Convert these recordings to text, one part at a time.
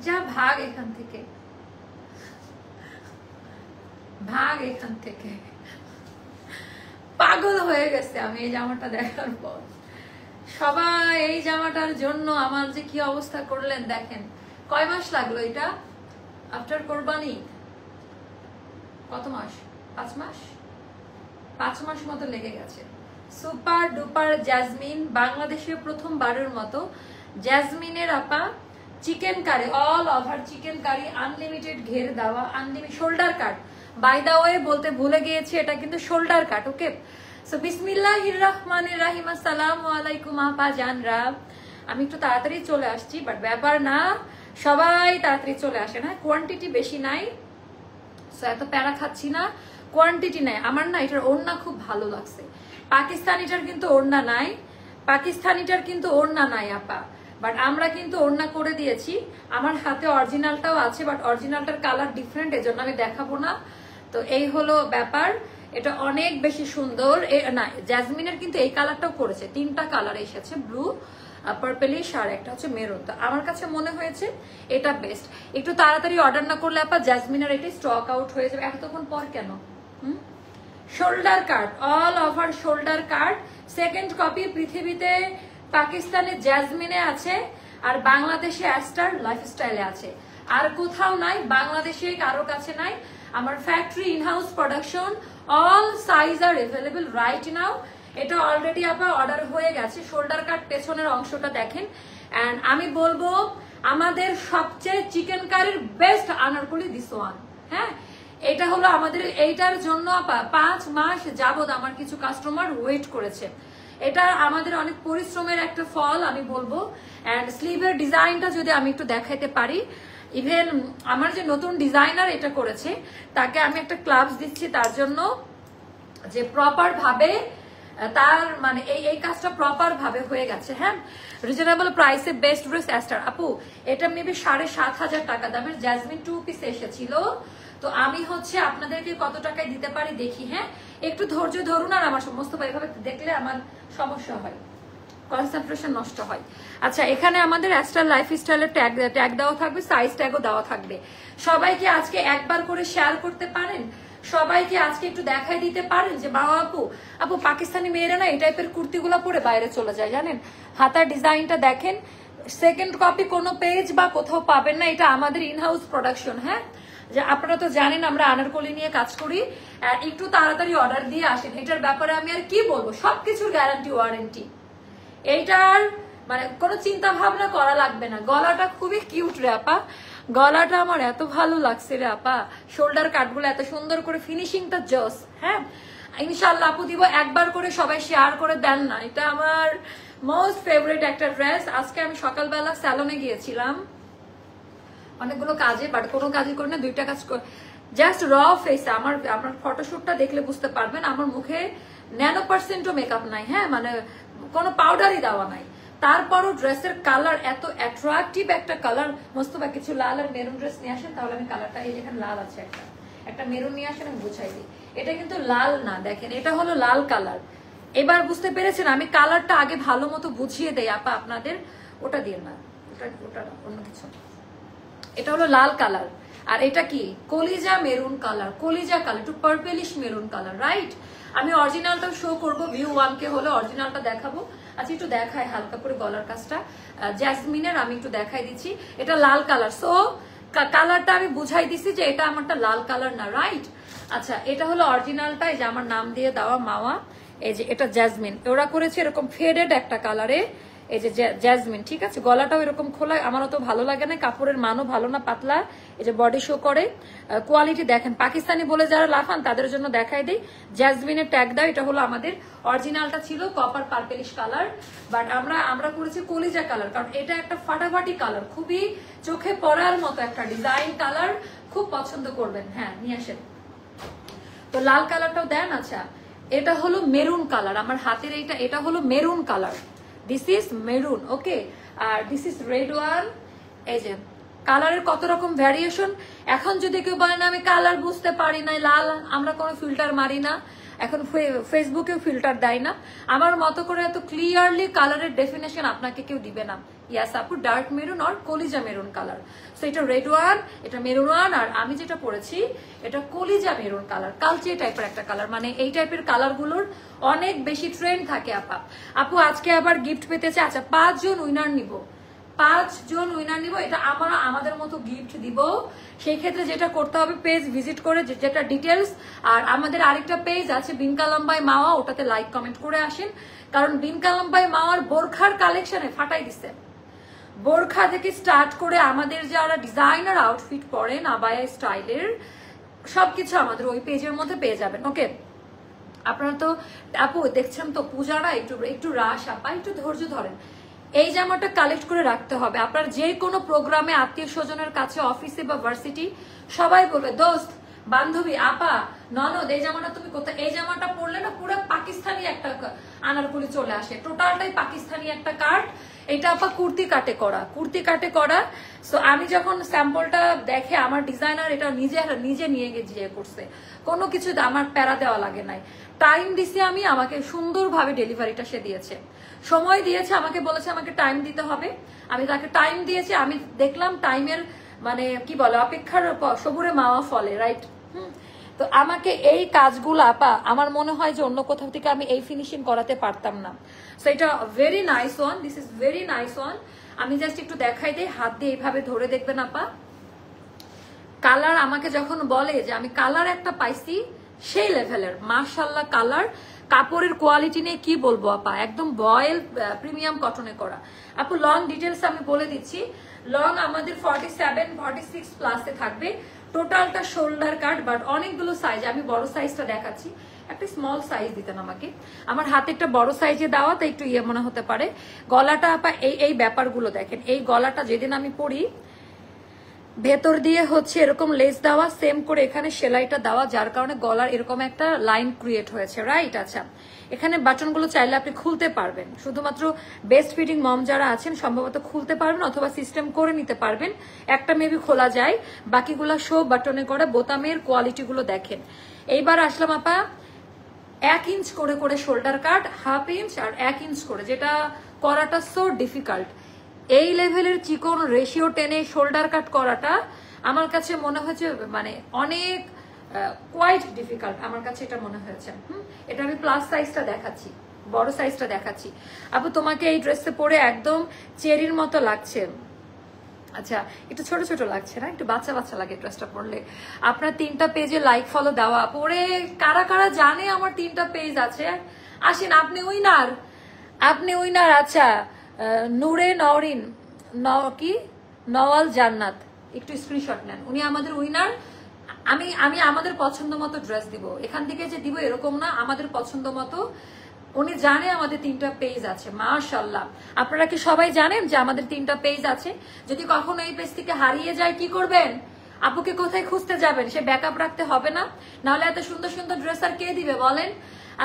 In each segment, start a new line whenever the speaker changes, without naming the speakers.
যা ভাগ এখান থেকে, ভাগ এখান থেকে। পাগল হয়ে গেছে আমি এই জামাটা দেখার পর। সবাই এই জামাটার জন্য আমার যে কি অবস্থা করলেন দেখেন। কয় মাস লাগলো এটা? আফটার কোরবানি কত মাস? 5 মাস, 5 মাস মতো লেগে গেছে। সুপার ডুপার জ্যাসমিন, বাংলাদেশে প্রথমবারের মতো জ্যাসমিনের আপা chicken curry, all over chicken curry, unlimited ঘের দেওয়া, unlimited shoulder cut. By the way বলতে ভুলে গিয়েছি, এটা কিন্তু শোল্ডার কাট। ওকে, সো বিসমিল্লাহির রহমানির রহিম। আসসালামু আলাইকুম আপা জানরা। আমি একটু তাড়াতাড়ি চলে আসছি, বাট ব্যাপার না, সবাই তাড়াতাড়ি চলে আসে না। কোয়ান্টিটি বেশি নাই, সো এত প্যারা খাচ্ছি না। কোয়ান্টিটি নাই আমার না। এটার ওড়না খুব ভালো লাগছে। পাকিস্তানিটার কিন্তু ওড়না নাই, পাকিস্তানিটার কিন্তু ওড়না নাই আপা, বাট আমরা কিন্তু ওড়না করে দিয়েছি। আমার হাতে অরিজিনালটাও আছে, বাট অরিজিনালটার কালার ডিফারেন্ট, এজন্য আমি দেখাবো না। তো এই হলো ব্যাপার। এটা অনেক বেশি সুন্দর। না, জ্যাসমিনের কিন্তু এই কালারটাও করেছে, 3টা কালার এসেছে, ব্লু, পার্পলিশ আর একটা হচ্ছে মেরুন। তো আমার কাছে মনে হয়েছে এটা বেস্ট। একটু তাড়াতাড়ি অর্ডার না করলে আপা জ্যাসমিনের এটা স্টক আউট হয়ে যাবে। এতক্ষণ পর কেন? শোল্ডার কাট, অল ওভার শোল্ডার কাট। সেকেন্ড কপি পৃথিবীতে পাকিস্তানে জ্যাসমিনে আছে, আর বাংলাদেশে অ্যাস্টার লাইফস্টাইলে আছে। আর কোথাও নাই, বাংলাদেশে কারো কাছে নাই। আমার factory in-house production, all size আর অ্যাভেলেবল রাইট নাও। এটা অলরেডি আপনার অর্ডার হয়ে গেছে। শোল্ডার কাট পেছনের অংশটা দেখেন। এন্ড আমি বলবো আমাদের সবচেয়ে চিকেন কারির বেস্ট আনারকলি দিস ওয়ান। হ্যাঁ, এটা হলো আমাদের, এইটার জন্য 5 মাস যাবত আমার কিছু কাস্টমার ওয়েট করেছে। এটা আমাদের অনেক পরিশ্রমের একটা ফল আমি বলবো। এন্ড স্লিভের ডিজাইনটা যদি আমি একটু দেখাইতে পারি, ইভেন আমার যে নতুন ডিজাইনার এটা করেছে তাকে আমি একটা ক্লাবস দিচ্ছি তার জন্য, যে প্রপার ভাবে তার মানে এই কাজটা প্রপার ভাবে হয়ে গেছে। হ্যাঁ, রিজনেবল প্রাইসে বেস্ট ড্রেস অ্যাস্টার। আপু এটা মেবি 7,500 টাকা দামের জ্যাসমিন 2 পিস এসেছিল। তো আমি হচ্ছে আপনাদেরকে কত টাকায় দিতে পারি দেখি। হ্যাঁ, একটু ধৈর্য ধরুন, আর আমার সমস্ত এইভাবে দেখলে আমার সমস্যা হয়, কনসেন্ট্রেশন নষ্ট হয়। আচ্ছা, এখানে আমাদের অ্যাস্টার লাইফস্টাইলের ট্যাগ দেওয়া থাকবে, সাইজ ট্যাগও দেওয়া থাকবে। সবাইকে আজকে একবার করে শেয়ার করতে পারেন, সবাইকে আজকে একটু দেখাই দিতে পারেন যে বাবা আপু পাকিস্তানি মেয়েরা না এই টাইপের কুর্তিগুলো পরে বাইরে চলে যায়, জানেন। হাতার ডিজাইনটা দেখেন। সেকেন্ড কপি কোনো পেজ বা কোথাও পাবেন না, এটা আমাদের ইনহাউস প্রোডাকশন। হ্যাঁ, যে আপনারা তো জানেন আমরা আনারকলি নিয়ে কাজ করি। একটু তাড়াতাড়ি অর্ডার দিয়ে আসেন। এটার ব্যাপারে আমি আর কি বলবো, সবকিছুর গ্যারান্টি ওয়ারেন্টি। এইটার মানে কোনো চিন্তা ভাবনা করা লাগবে না। গলাটা খুবই কিউট রে আপা, গলাটা আমার এত ভালো লাগছে রে আপা। শোল্ডার কাটগুলো এত সুন্দর করে, ফিনিশিংটা জস। হ্যাঁ, ইনশাল্লাহ আপু দিব। একবার করে সবাই শেয়ার করে দেন না, এটা আমার মোস্ট ফেভারিট একটা ড্রেস। আজকে আমি সকালবেলা স্যালনে গিয়েছিলাম অনেকগুলো কাজে, বাট কোনো কাজই করি না, 2টা কাজ জাস্ট র ফেসে। আমার ফটোশুটটা দেখলে বুঝতে পারবেন আমার মুখে ন্যানো% মেকআপ নাই। হ্যাঁ, মানে কোনো পাউডারই দেওয়া নাই। তারপরও ড্রেসের কালার এত অ্যাট্রাকটিভ একটা কালার। মোস্তফা কিছু লাল আর মেরুন ড্রেস নিয়ে আসেন, তাহলে আমি কালারটা, এই যেখানে লাল আছে একটা মেরুন নিয়ে আসেন, আমি বুঝাই দিই। এটা কিন্তু লাল না, দেখেন এটা হলো লাল কালার। এবার বুঝতে পেরেছেন? আমি কালারটা আগে ভালো মতো বুঝিয়ে দেই আপা আপনাদের। ওটা দিয়ে না, ওটা অন্য কিছু। এটা হলো লাল কালার, আর এটা কি কলিজা মেরুন কালার, কলিজা কালার, একটু পার্পলিশ মেরুন কালার, রাইট। আমি অরিজিনালটা শো করবো, ভিউ 1 কে হলে অরিজিনালটা দেখাবো। আচ্ছা, একটু দেখায় হালকা করে গলার কাজটা জ্যাসমিনের, আমি একটু দেখাই দিচ্ছি। এটা লাল কালার, সো কালারটা আমি বুঝাই দিছি যে এটা আমারটা লাল কালার না, রাইট। আচ্ছা, এটা হলো অরিজিনালটা, এই যে আমার নাম দিয়ে দেওয়া মাওয়া। এই যে এটা জ্যাসমিন, ওরা করেছে এরকম ফেডেড একটা কালারে, এই যে জ্যাসমিন, ঠিক আছে। গলাটাও এরকম খোলা, আমার অত ভালো লাগে না, কাপড়ের মানও ভালো না, পাতলা। এই যে বডি শো করে, কোয়ালিটি দেখেন। পাকিস্তানি বলে যারা লাফান তাদের জন্য দেখাই দিই, জ্যাসমিনের ট্যাগ দাও। এটা হলো আমাদের অরিজিনালটা ছিল কপার পার্পলিশ কালার, বাট আমরা করেছি কলিজা কালার, কারণ এটা একটা ফাটাফাটি কালার, খুবই চোখে পড়ার মতো একটা ডিজাইন কালার, খুব পছন্দ করবেন। হ্যাঁ, নিয়ে আসেন। তো লাল কালারটাও দেন। আচ্ছা, এটা হলো মেরুন কালার, আমার হাতের এটা হলো maroon colour. This is maroon, okay. আর দিস ইজ রেড ওয়ান। এই যে কালারের কত রকম ভ্যারিয়েশন। এখন যদি কেউ বলে না আমি কালার বুঝতে পারি না, লাল, আমরা কোনো ফিল্টার মারি না, এখন ফেসবুকেও ফিল্টার দেয় না। আমার মতো করে এত ক্লিয়ারলি কালারের ডেফিনেশন আপনাকে কেউ দিবে না, ইয়াস আপু, ডার্ক মেরুন আর কলিজা মেরুন কালার। সো এটা রেড ওয়ান, এটা মেরুন ওয়ান, আর আমি যেটা পরেছি এটা কলিজা মেরুন কালার, কালচে টাইপের একটা কালার। মানে এই টাইপের কালার গুলোর অনেক বেশি ট্রেন্ড থাকে আপু আজকে আবার গিফট পেতেছে। আচ্ছা 5 জন উইনার নিব, 5 জন উইনার নিব, এটা আমরা আমাদের মতো গিফট দিব। সেই ক্ষেত্রে যেটা করতে হবে পেজ ভিজিট করে যেটা ডিটেলস, আর আমাদের আরেকটা পেজ আছে বিনকালাম্বাই মাওয়া, ওটাতে লাইক কমেন্ট করে আসেন, কারণ বিনকালাম্বাই মাওয়ার বোরখার কালেকশনে ফাটাই দিচ্ছে। বোরখা থেকে স্টার্ট করে আমাদের যারা ডিজাইনার আউটফিট পরেন আবায়া স্টাইলের সবকিছু আমাদের ওই পেজের মধ্যে পেয়ে যাবেন। ওকে, আপনারা তো আপু দেখছেন তো পূজারা একটু রাশ আপা, একটু ধৈর্য ধরেন। এই জামাটা কালেক্ট করে রাখতে হবে। আপনার যে কোনো প্রোগ্রামে আত্মীয় স্বজনের কাছে, অফিসে বা ভার্সিটি, সবাই বলবে দোস্ত, বান্ধবী, আপা, ননদ, এই জামাটা তুমি কোথায়, এই জামাটা পরলে না পুরো পাকিস্তানি একটা আনারকলি চলে আসে, টোটালটাই পাকিস্তানি একটা কাট। এটা আপা কুর্তি কাটে করা। সো আমি যখন স্যাম্পলটা দেখে আমার ডিজাইনার এটা নিজে নিয়ে গিয়ে করছে, কোনো কিছু আমার প্যারা দেওয়া লাগে নাই। টাইম দিছি আমি, আমাকে সুন্দরভাবে ডেলিভারিটা সে দিয়েছে, সময় দিয়েছে, আমাকে বলেছে আমাকে টাইম দিতে হবে, আমি তাকে টাইম দিয়েছি। আমি দেখলাম টাইমের মানে কি বলে অপেক্ষার সবুরে মাওয়া ফলে, রাইট? তো আমাকে এই কাজগুলো আপা আমার মনে হয় যে অন্য কোথাও থেকে আমি এই ফিনিশিং করাতে পারতাম না। সো এটা very nice one, this is very nice one. আমি জাস্ট একটু দেখাই দিই, হাত দিয়ে এইভাবে ধরে দেখবেন আপা। কালার আমাকে যখন বলে যে আমি কালার একটা পাইছি সেই লেভেলের, মাশাআল্লাহ কালার, কাপড়ের কোয়ালিটি নিয়ে কি বলবো আপা, একদম বয়েল প্রিমিয়াম কটনে করা। আপু লং ডিটেলস আমি বলে দিচ্ছি, লং আমাদের 47 46 প্লাসে থাকবে, টোটালটা শোল্ডার কাট, বাট অনেকগুলো সাইজ, আমি বড় সাইজটা দেখাচ্ছি, একটা স্মল সাইজ দিতেন আমাকে, আমার হাতে একটা বড় সাইজে দেওয়া, তাই একটু ইয়ে মনে হতে পারে। গলাটা আপা এই ব্যাপারগুলো দেখেন, এই গলাটা যেদিন আমি পরি ভেতর দিয়ে হচ্ছে এরকম লেস দেওয়া, সেম করে এখানে সেলাইটা দেওয়া, যার কারণে গলার এরকম একটা লাইন ক্রিয়েট হয়েছে, রাইট? আচ্ছা, এখানে বাটনগুলো চাইলে আপনি খুলতে পারবেন, শুধুমাত্র বেস্ট ফিটিং মম যারা আছেন সম্ভবত খুলতে পারবেন অথবা সিস্টেম করে নিতে পারবেন, একটা মেবি খোলা যায়, বাকিগুলো শো বাটনে করে। বোতামের কোয়ালিটিগুলো দেখেন। এইবার আসলাম আপা 1 ইঞ্চ করে শোল্ডার কাট, 1/2 ইঞ্চ আর 1 ইঞ্চ করে, যেটা করাটা সো ডিফিকাল্ট। এই লেভেলের চিকন রেশিও টেনে শোল্ডার কাট করাটা আমার কাছে মনে হয়েছে মানে অনেক কোয়াইট ডিফিকাল্ট, আমার কাছে এটা মনে হয়েছে। এটা আমি প্লাস সাইজটা দেখাচ্ছি, বড় সাইজটা দেখাচ্ছি। আপু তোমাকে এই ড্রেসে পরে একদম চেরির মতো লাগছে। আচ্ছা, একটু ছোট ছোট লাগছে না, একটু বাচ্চা বাচ্চা লাগে ড্রেসটা পরলে। আপনার 3টা পেজে লাইক ফলো দেওয়া, পরে কারা কারা জানে আমার 3টা পেজ আছে, আসেন আপনি উইনার, আপনি উইনার। আচ্ছা, নূরে নওরিন কি নওয়াল জান্নাত, একটু স্ক্রিনশট নেন, উনি আমাদের উইনার। আমি আমাদের পছন্দ মতো ড্রেস দিব, এখান থেকে যে দিব এরকম না, আমাদের পছন্দ মতো। উনি জানে আমাদের 3টা পেজ আছে, মাশাআল্লাহ। আপনারা কি সবাই জানেন যে আমাদের 3টা পেজ আছে? যদি কখনো এই পেজ থেকে হারিয়ে যায় কি করবেন? আপুকে কোথায় খুঁজতে যাবেন? সে ব্যাকআপ রাখতে হবে না, নাহলে এত সুন্দর সুন্দর ড্রেস আর কে দিবে বলেন?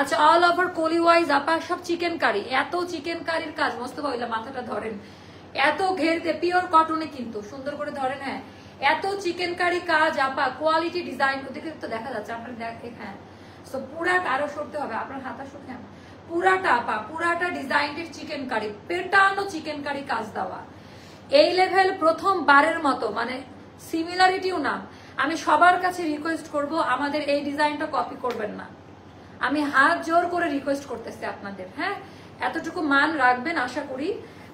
আচ্ছা, অল ওভার কোলি ওয়াইজ আপা সব চিকেন কারি, এত চিকেন কারির কাজ, মোস্তফা ওইলা মাথাটা ধরেন, এত ঘেরতে পিওর কটনে কিন্তু সুন্দর করে ধরেন, হ্যাঁ এত চিকেন কারি কাজ আপা, কোয়ালিটি ডিজাইন ওদিকে তো দেখা যাচ্ছে আপনার দেখে, হ্যাঁ। সো পুরাটা আরো সরতে হবে, আপনার হাতা সরতে, হ্যাঁ পুরাটা আপা, পুরাটা ডিজাইনের চিকেন কারি, পেটানো চিকেন কারি কাজ দেওয়া, এই লেভেল প্রথমবারের মতো, মানে সিমিলারিটিও না। আমি সবার কাছে রিকোয়েস্ট করব আমাদের এই ডিজাইনটা কপি করবেন না, আমি হাত জোর করে রিকোয়েস্ট করতেছি আপনাদের, হ্যাঁ এতটুকু মান রাখবেন আশা করি।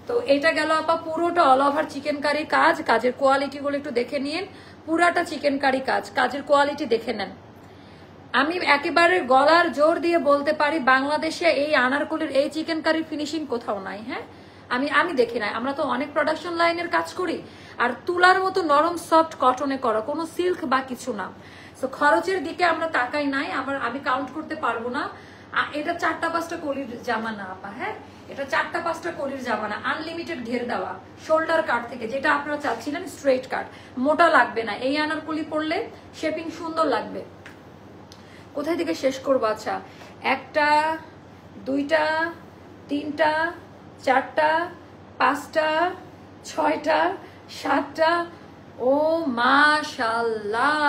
তো এটা গেল আপা পুরোটা অল ওভার চিকেন কারি কাজ, কাজের কোয়ালিটি গুলো একটু দেখে নিন, পুরাটা চিকেন কারি কাজ, কাজের কোয়ালিটি দেখে নেন। আমি একেবারে গলার জোর দিয়ে বলতে পারি বাংলাদেশে এই আনারকলির এই চিকেন কারির ফিনিশিং কোথাও নাই, হ্যাঁ আমি দেখি নাই। আমরা তো অনেক প্রোডাকশন লাইনের কাজ করি, আর তুলার মতো নরম সফট কটনে করা, কোনো সিল্ক বা কিছু না। তো খরচের দিকে আমরা তাকাই নাই, আমি কাউন্ট করতে পারবো না। এটা 4টা-5টা কলির জামা না আপা, হ্যাঁ এটা 4টা-5টা কলির জামা না, আনলিমিটেড ঘের দেওয়া শোল্ডার কাট থেকে, যেটা আপনারা চাচ্ছিলেন স্ট্রেট কাট, মোটা লাগবে না। এই আনারকলি পরলে শেপিং সুন্দর লাগবে। কোথায় থেকে শেষ করবো? আচ্ছা, 1টা 2টা 3টা 4টা 5টা 6টা 7টা, ও মাশাআল্লাহ,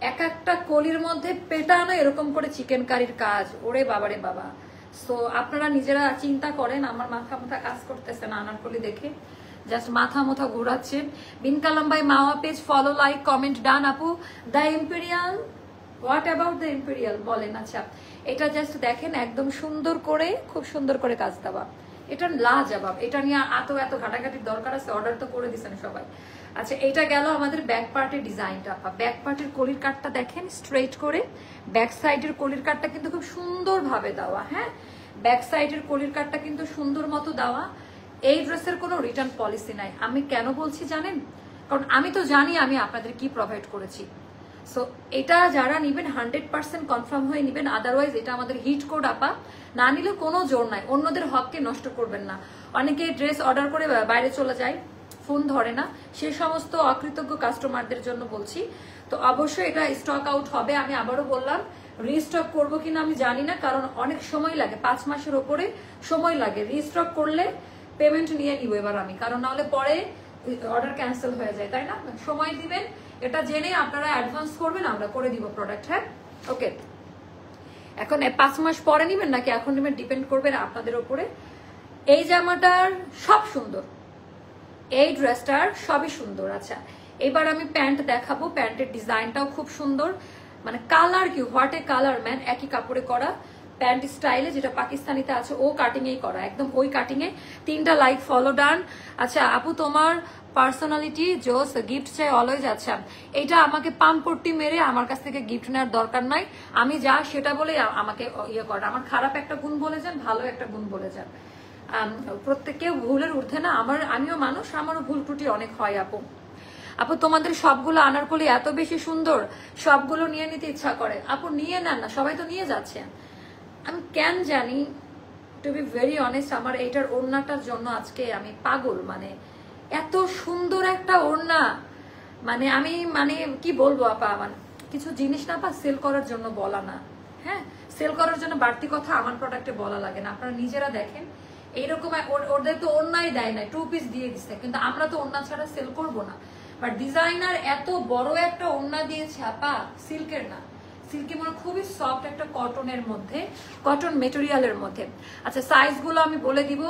এক একটা কলির মধ্যে পেটানো এরকম করে চিকেন কারির কাজ, ওরে বাবা রে বাবা। সো আপনারা নিজেরা চিন্তা করেন, আমার মাথা কাজ করতেছে না আনারকলি দেখে, জাস্ট মাথা ঘোরাচ্ছে। বিন কালাম ভাই মাওয়া পেজ ফলো, লাইক, কমেন্ট ডান। আপু the imperial, what about the imperial বলেন। আচ্ছা এটা জাস্ট দেখেন, একদম সুন্দর করে, খুব সুন্দর করে কাজ দেওয়া, এটা লাজবাব। এটা নিয়ে এত ঘাটাঘাটির দরকার আছে? অর্ডার তো করে দিচ্ছেন সবাই। আচ্ছা এটা গেল আমাদের ব্যাক পার্টের ডিজাইনটা। ব্যাক পার্টের কলির কাটটা দেখেন, স্ট্রেট করে। ব্যাক সাইডের কলির কাটটা কিন্তু খুব সুন্দরভাবে দেওয়া। হ্যাঁ, ব্যাক সাইডের কলির কাটটা কিন্তু সুন্দর মতো দেওয়া। এই ড্রেসের কোনো রিটার্ন পলিসি নাই। আমি কেন বলছি জানেন? কারণ আমি তো জানি আমি আপনাদের কি প্রোভাইড করেছি। সো এটা যারা নিবেন 100% কনফার্ম হয়ে নিবেন, আদারওয়াইজ এটা আমাদের হিট কোড আপা, না নিলে কোনো জোর নাই। অন্যদের হককে নষ্ট করবেন না। অনেকে ড্রেস অর্ডার করে বাইরে চলে যায়, ফোন ধরে না, সে সমস্ত অকৃতজ্ঞ কাস্টমারদের জন্য বলছি। তো অবশ্যই এটা স্টক আউট হবে। আমি আবারও বললাম, রিস্টক করবো কিনা আমি জানি না, কারণ অনেক সময় লাগে, 5 মাসের ওপরে সময় লাগে। রিস্টক করলে পেমেন্ট নিয়ে নিব এবার আমি, কারণ নাহলে পরে অর্ডার ক্যান্সেল হয়ে যায়, তাই না? সময় দিবেন, এটা জেনে আপনারা অ্যাডভান্স করবেন, আমরা করে দিব প্রোডাক্ট। হ্যাঁ ওকে, এখন 5 মাস পরে নিবেন নাকি এখন নিবেন ডিপেন্ড করবে আপনাদের উপরে। এই জামাটার সব সুন্দর, এই ড্রেসটার সবই সুন্দর। আচ্ছা এবার আমি প্যান্ট দেখাবো। প্যান্টের ডিজাইনটাও খুব সুন্দর, মানে কালার কি, হোয়াট এ কালার ম্যান। একই কাপড়ে করা প্যান্ট স্টাইলে, যেটা পাকিস্তানিতে আছে ও কাটিং এই করা, একদম ওই কাটিং এ। 3টা লাইক ফলো ডান। আচ্ছা আপু তোমার পার্সোনালিটি জোস, গিফট চাই অলওয়েজ। আচ্ছা এটা আমাকে পাম্পট্টি মেরে আমার কাছ থেকে গিফট নেওয়ার দরকার নাই, আমি যা সেটা বলে আমাকে ইয়ে করা। আমার খারাপ একটা গুণ বলে যান, ভালো একটা গুণ বলে যান। প্রত্যেকে ভুলের ঊর্ধ্বে না, আমিও মানুষ, আমারও ভুল ত্রুটি অনেক হয়। আপু তোমাদের সবগুলো আনারকলি এত বেশি সুন্দর, সবগুলো নিয়ে নিতে ইচ্ছা করে। আপু নিয়ে নেন না, সবাই তো নিয়ে যাচ্ছেন। আমি কেন জানি, টু বি ভেরি অনেস্ট, আমার এইটার ওড়নাটার জন্য আজকে আমি পাগল। মানে এত সুন্দর একটা ওড়না, মানে আমি কি বলবো আপা, মানে কিছু জিনিস না আপা সেল করার জন্য বলা না। হ্যাঁ, সেল করার জন্য বাড়তি কথা আমার প্রোডাক্টে বলা লাগে না, আপনারা নিজেরা দেখেন। এইরকম ওদের তো ওড়নাই দেয় না, 2 পিস দিয়ে দিচ্ছে, কিন্তু আমরা তো ওড়না ছাড়া সেল করবো না। বাট ডিজাইনার এত বড় একটা ওড়না দিয়েছে আপা, সিল্কের না, সিল্কি মানে খুবই সফট একটা কটনের মধ্যে, কটন মেটেরিয়ালের মধ্যে। আচ্ছা সাইজ গুলো আমি বলে দিব।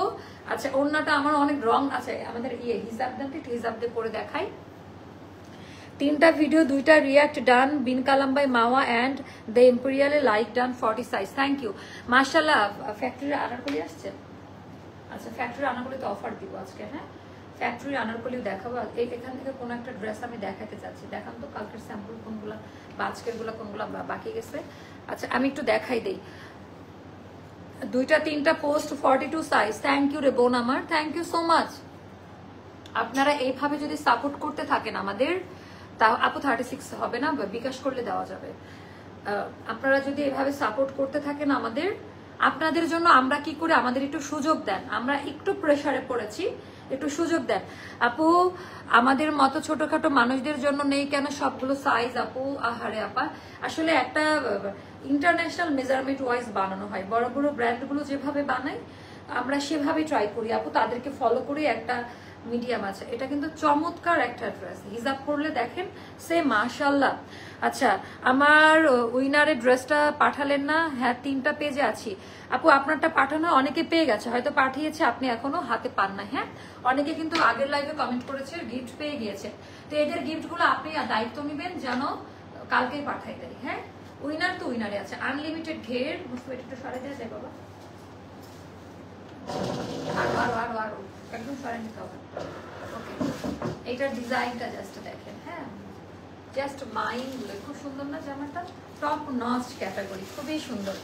আচ্ছা ওড়নাটা আমার অনেক রং আছে, আমাদের হিজাব দেন, হিজাব দিয়ে পরে দেখাই। 3টা ভিডিও, 2টা রিয়াক্ট ডান। বিন কালাম বাই মাওয়া অ্যান্ড দ্য ইম্পেরিয়ালে like done, 40 size. Thank you মাশাআল্লাহ। ফ্যাক্টরি আনারকলি আসছে। আচ্ছা ফ্যাক্টরি আনারকলিতে অফার দিব আজকে। হ্যাঁ ফ্যাক্টরি আনারকলিও দেখাবো। এখান থেকে কোনো একটা ড্রেস আমি দেখাতে চাচ্ছি, দেখান তো কালকের স্যাম্পল কোনগুলা বা আজকের গুলা কোনগুলা বাকি গেছে। আচ্ছা আমি একটু দেখাই দেই। 2টা 3টা পোস্ট 42 সাইজ। থ্যাংক ইউ রে বোন আমার, থ্যাংক ইউ সো মাচ। আপনারা এইভাবে যদি সাপোর্ট করতে থাকেন আমাদের, তা আপু 36 হবে না, বিকাশ করলে দেওয়া যাবে। আপনারা যদি এভাবে সাপোর্ট করতে থাকেন আমাদের, আপনাদের জন্য আমরা কি করে, আমাদের একটু সুযোগ দেন, আমরা একটু প্রেসারে পড়েছি, একটু সুযোগ দেন আপু। আমাদের মতো ছোটখাটো মানুষদের জন্য নেই কেন সবগুলো সাইজ আপু? আহারে আপা, আসলে একটা ইন্টারন্যাশনাল মেজারমেন্ট ওয়াইজ বানানো হয়, বড় বড় ব্র্যান্ডগুলো যেভাবে বানায় আমরা সেভাবে ট্রাই করি আপু, তাদেরকে ফলো করে একটা মিডিয়াম আছে। এটা কিন্তু চমৎকার একটা ড্রেস, হিজাব করলে দেখেন সে মাশাআল্লাহ। আচ্ছা আমার উইনারের ড্রেসটা পাঠালেন না? হ্যাঁ 3টা পেজে আছি আপু, আপনারটা পাঠানো অনেকে পেয়ে গেছে, হয়তো পাঠিয়েছে আপনি এখনো হাতে পান না। হ্যাঁ অনেকে কিন্তু আগের লাইভে কমেন্ট করেছে গিফট পেয়ে গিয়েছে, তো এদের গিফটগুলো আপনি দায়িত্ব নেবেন যেন কালকেই পাঠাই দেয়। হ্যাঁ উইনার তো উইনারে আছে, আনলিমিটেড ঘের। মুসলিম একটু সরাই দেওয়া যায় বাবা, আরো আরো একদম সরাই নিতে হবে। ওকে এইটার ডিজাইনটা জাস্ট দেখেন। হ্যাঁ জাস্ট মাইন্ড, খুব সুন্দর না জামাটা, টপ নচ ক্যাটাগরি, খুবই সুন্দর।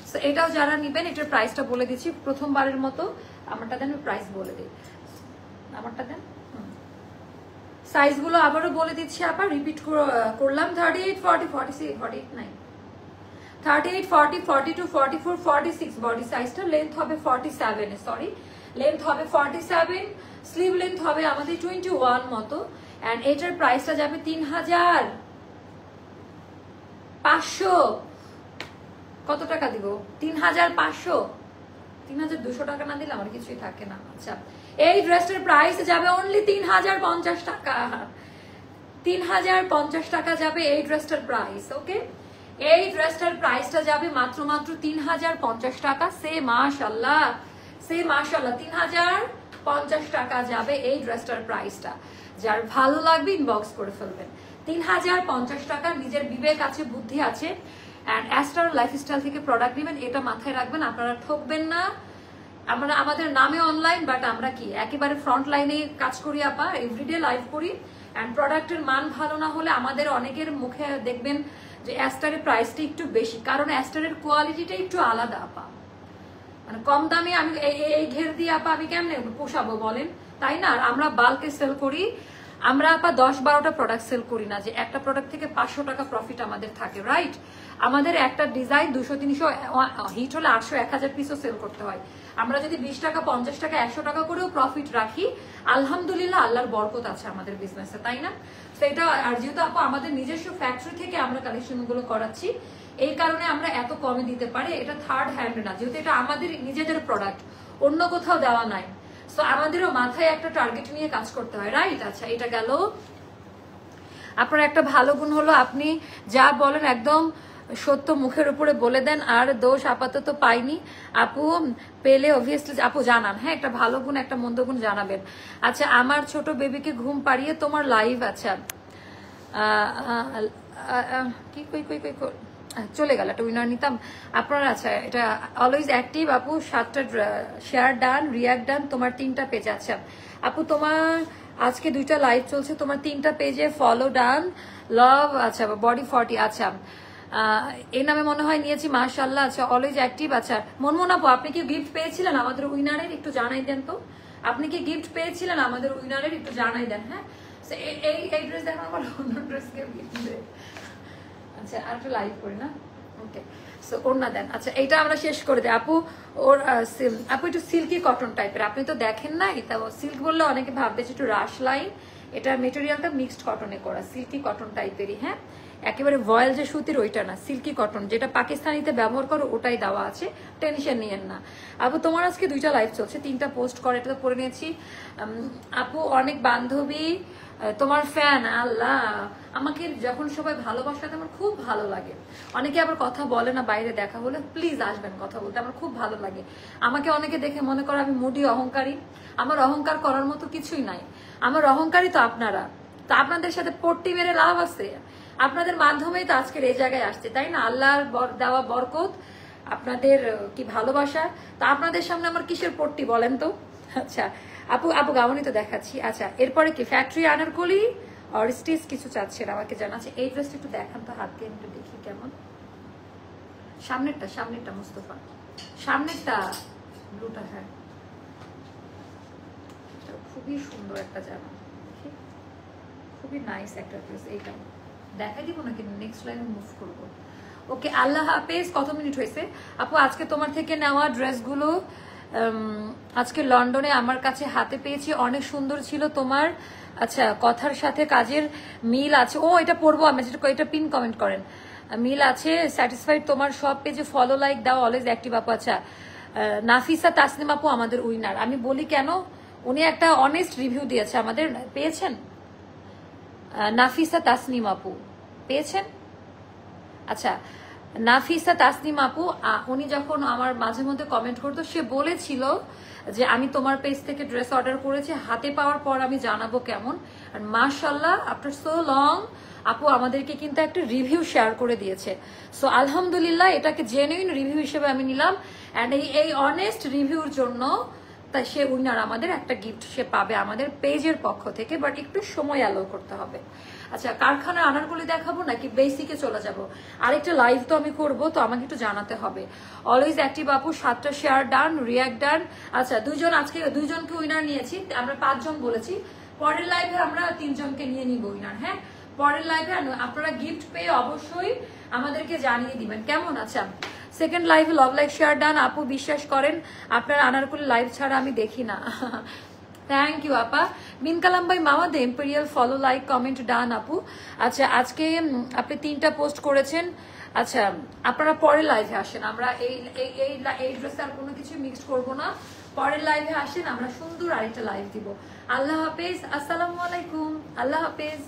সো এটাও যারা নিবেন, এটার প্রাইসটা বলে দিচ্ছি প্রথমবারের মতো। আমারটা দেন, প্রাইস বলে দিই, আমারটা দেন। সাইজগুলো আবারও বলে দিচ্ছি, আবার রিপিট করলাম। 38, 40, 46, 48 নাই, 38, 40, 42, 44, 46 বডি সাইজটা। লেন্থ হবে 47, সরি লেন্থ হবে 47, স্লিভ লেন্থ হবে আমাদের 21 মতো। এন্ড এটার প্রাইসটা যাবে 3500। কত টাকা দিব? 3500, 3200 টাকা না দিলে আমার কিছুই থাকে না। আচ্ছা এই ড্রেসটার প্রাইস যাবে অনলি 3050 টাকা, 3050 টাকা যাবে এই ড্রেসটার প্রাইস। ওকে এই ড্রেসটার প্রাইসটা যাবে মাত্র 3050 টাকা। সে মাশাআল্লাহ, সে মাশাআল্লাহ, 3050 টাকা যাবে এই ড্রেসটার প্রাইসটা। যার ভালো লাগবে ইনবক্স করে ফেলবেন। 3050 টাকা। নিজের বিবেক আছে, বুদ্ধি আছে, অ্যান্ড অ্যাস্টার লাইফস্টাইল থেকে প্রোডাক্ট নেবেন, এটা মাথায় রাখবেন। আপনারা ঠকবেন না। আমরা আমাদের নামে অনলাইন, বাট আমরা কি একেবারে ফ্রন্ট লাইনে কাজ করি আপা, এভরিডে লাইভ করি। অ্যান্ড প্রোডাক্টের মান ভালো না হলে আমাদের অনেকের মুখে দেখবেন যে অ্যাস্টারের প্রাইসটা একটু বেশি, কারণ অ্যাস্টারের কোয়ালিটিটা একটু আলাদা আপা। মানে কম দামে আমি এই ঘের দিয়ে আপা আমি কেমনে পোষাবো বলেন, তাই না? আর আমরা বাল্কে সেল করি, আমরা আপা 10-12টা প্রোডাক্ট সেল করি না যে একটা প্রোডাক্ট থেকে 500 টাকা প্রফিট আমাদের থাকে, রাইট? আমাদের একটা ডিজাইন 200-300 হিট হলে 800-1000 পিসও সেল করতে হয়। আমরা যদি 20 টাকা, 50 টাকা, 100 টাকা করেও প্রফিট রাখি, আলহামদুলিল্লাহ আল্লাহর বরকত আছে আমাদের বিজনেসে, তাই না? সেটা আর যেহেতু আপা আমাদের নিজস্ব ফ্যাক্টরি থেকে আমরা কালেকশন গুলো করাচ্ছি, এই কারণে আমরা এত কমে দিতে পারি। এটা থার্ড হ্যান্ড না, যেহেতু এটা আমাদের নিজেদের প্রোডাক্ট, অন্য কোথাও দেওয়া নাই। সো আমাদেরও মাথায় একটা টার্গেট নিয়ে কাজ করতে হয়, রাইট? আচ্ছা, এটা গেল। আপনার একটা ভালো গুণ হলো আপনি যা বলেন একদম সত্য মুখের উপরে বলে দেন, আর দোষ আপাতত পাইনি। আপু পেলে অবভিয়াসলি আপু জানান, হ্যাঁ? একটা ভালো গুণ, একটা মন্দ গুণ জানাবেন। আচ্ছা, আমার ছোট বেবিকে ঘুম পাড়িয়ে তোমার লাইভ, আচ্ছা কি কই কই কই চলে গেল, একটা উইনার নিতাম আপনার। আচ্ছা, এটা অলওয়েজ অ্যাক্টিভ আপু, 7টা শেয়ার ডান, রিয়াক্ট ডান, তোমার 3টা পেজ। আচ্ছা আপু, তোমার আজকে 2টা লাইভ চলছে, তোমার 3টা পেজে ফলো ডান, লাভ, আচ্ছা বডি 40, আচ্ছা এই নামে মনে হয় নিয়েছি, মাশাআল্লাহ। আচ্ছা, অলওয়েজ অ্যাক্টিভ। আচ্ছা মনমোন আপু, আপনি কি গিফট পেয়েছিলেন আমাদের উইনারের? একটু জানাই দেন তো, আপনি কি গিফট পেয়েছিলেন আমাদের উইনারের? একটু জানাই দেন, হ্যাঁ? এই ড্রেস দেখো, আমার অন্য ড্রেস কেউ গিফট দেয়। আচ্ছা, আর একটু লাইভ করি না, ওকে। সো ওড়না দেন। আচ্ছা, এইটা আমরা শেষ করে দিই আপু। ওর আপু একটু সিল্কি কটন টাইপের, আপনি তো দেখেন না, এটা সিল্ক বললে অনেকে ভাববে যে একটু রাশ লাইন, এটা মেটেরিয়ালটা মিক্সড কটনে করা, সিল্কি কটন টাইপেরই, হ্যাঁ? একেবারে ভয়েল যে সুতির ওইটা না, সিল্কি কটন যেটা পাকিস্তানিতে ব্যবহার করো ওটাই দেওয়া আছে, টেনশন নিয়েন না। আপু তোমার আজকে 2টা লাইভ চলছে, 3টা পোস্ট করে, এটা তো পরে নিয়েছি। আপু অনেক বান্ধবী তোমার ফ্যান, আল্লাহ আমাকে যখন সবাই ভালোবাসা আমার খুব ভালো লাগে। অনেকে আবার কথা বলে না, বাইরে দেখা হলে প্লিজ আসবেন কথা বলতে, আমার খুব ভালো লাগে। আমাকে অনেকে দেখে মনে করে আমি মুডি অহংকারী, আমার অহংকার করার মতো কিছুই নাই। আমার অহংকারী তো আপনারা, তো আপনাদের সাথে পট্টি মেরে লাভ আছে, আপনাদের মাধ্যমেই তো আজকের এই জায়গায় আসছে, তাই না? আল্লাহর দেওয়া বরকত, আপনাদের কি ভালোবাসা, তো আপনাদের সামনে আমার কিসের পট্টি বলেন তো? আচ্ছা আপু, আপু গাউনি তো দেখাচ্ছি। আচ্ছা, এরপরে কি ফ্যাক্টরি আনারকলি আর স্টিচ কিছু চাচ্ছেন আমাকে জানাচ্ছে। এই ড্রেসটা একটু দেখান তো, হাত দিয়ে একটু দেখি কেমন। সামনেরটা মুস্তফা, সামনেরটা ব্লুটা, হ্যাঁ খুবই সুন্দর একটা জামা, খুবই নাইস একটা ড্রেস। এইটা দেখাই দিব নাকি নেক্সট লাইনে মুভ করবো? ওকে, আল্লাহ হাফেজ। কত মিনিট হয়েছে আপু? আজকে তোমার থেকে নেওয়া ড্রেসগুলো আজকে লন্ডনে আমার কাছে হাতে পেয়েছি, অনেক সুন্দর ছিল তোমার। আচ্ছা, কথার সাথে কাজের মিল আছে। ও এটা পড়বো আমি, এটা পিন কমেন্ট করেন, মিল আছে। স্যাটিসফাইড তোমার সব পেজে ফলো লাইক দাও, অলওয়েজ অ্যাক্টিভ আপু। আচ্ছা, নাফিসা তাসনিম আপু আমাদের উইনার। আমি বলি কেন, উনি একটা অনেস্ট রিভিউ দিয়েছে আমাদের, পেয়েছেন? নাফিসা তাসনিম আপু পেয়েছেন? আচ্ছা, নাফিসা তাসনিম আপু, উনি যখন আমার মাঝে মধ্যে কমেন্ট করতো, সে বলেছিল যে আমি তোমার পেজ থেকে ড্রেস অর্ডার করেছি, হাতে পাওয়ার পর আমি জানাবো কেমন। আর মাশাআল্লাহ আফটার সো লং আপু আমাদেরকে কিন্তু একটা রিভিউ শেয়ার করে দিয়েছে। সো আলহামদুলিল্লাহ, এটাকে জেনুইন রিভিউ হিসেবে আমি নিলাম। অ্যান্ড এই অনেস্ট রিভিউর জন্য তাই সে উইনার, আমাদের একটা গিফট সে পাবে আমাদের পেজের পক্ষ থেকে, বাট একটু সময় অ্যালাউ করতে হবে। আচ্ছা, কারখানা আনারকলি দেখাবো নাকি বেসিকে চলে যাব? আরেকটা লাইভ তো আমি করব, তো আমাকে একটু জানাতে হবে। অলওয়েজ অ্যাক্টিভ আপু, 7টা শেয়ার ডান, রিয়াক্ট ডান। আচ্ছা, আজকে 2জনকে উইনার নিয়েছি, আমরা 5 জন বলেছি। পরের লাইভে আমরা 3 জনকে নিয়ে নিব উইনার, হ্যাঁ? পরের লাইভে আপনারা গিফট পেয়ে অবশ্যই আমাদেরকে জানিয়ে দিবেন, কেমন? আচ্ছা, সেকেন্ড লাইভে লাভ লাইক শেয়ার ডান। আপু বিশ্বাস করেন আপনার আনারকলি লাইভ ছাড়া আমি দেখি না। থ্যাংক ইউ আপা। মিন কালাম ভাই মামা দে এম্পেরিয়াল ফলো লাইক কমেন্ট ডান আপু। আচ্ছা, আজকে আপনি 3টা পোস্ট করেছেন। আচ্ছা, আপনারা পরের লাইভে আসেন, আমরা এই ড্রেসে আর কোনো কিছু মিক্সড করবো না। পরের লাইভে আসেন, আমরা সুন্দর আরেকটা লাইভ দিব। আল্লাহ হাফেজ, আসসালামু আলাইকুম, আল্লাহ হাফেজ।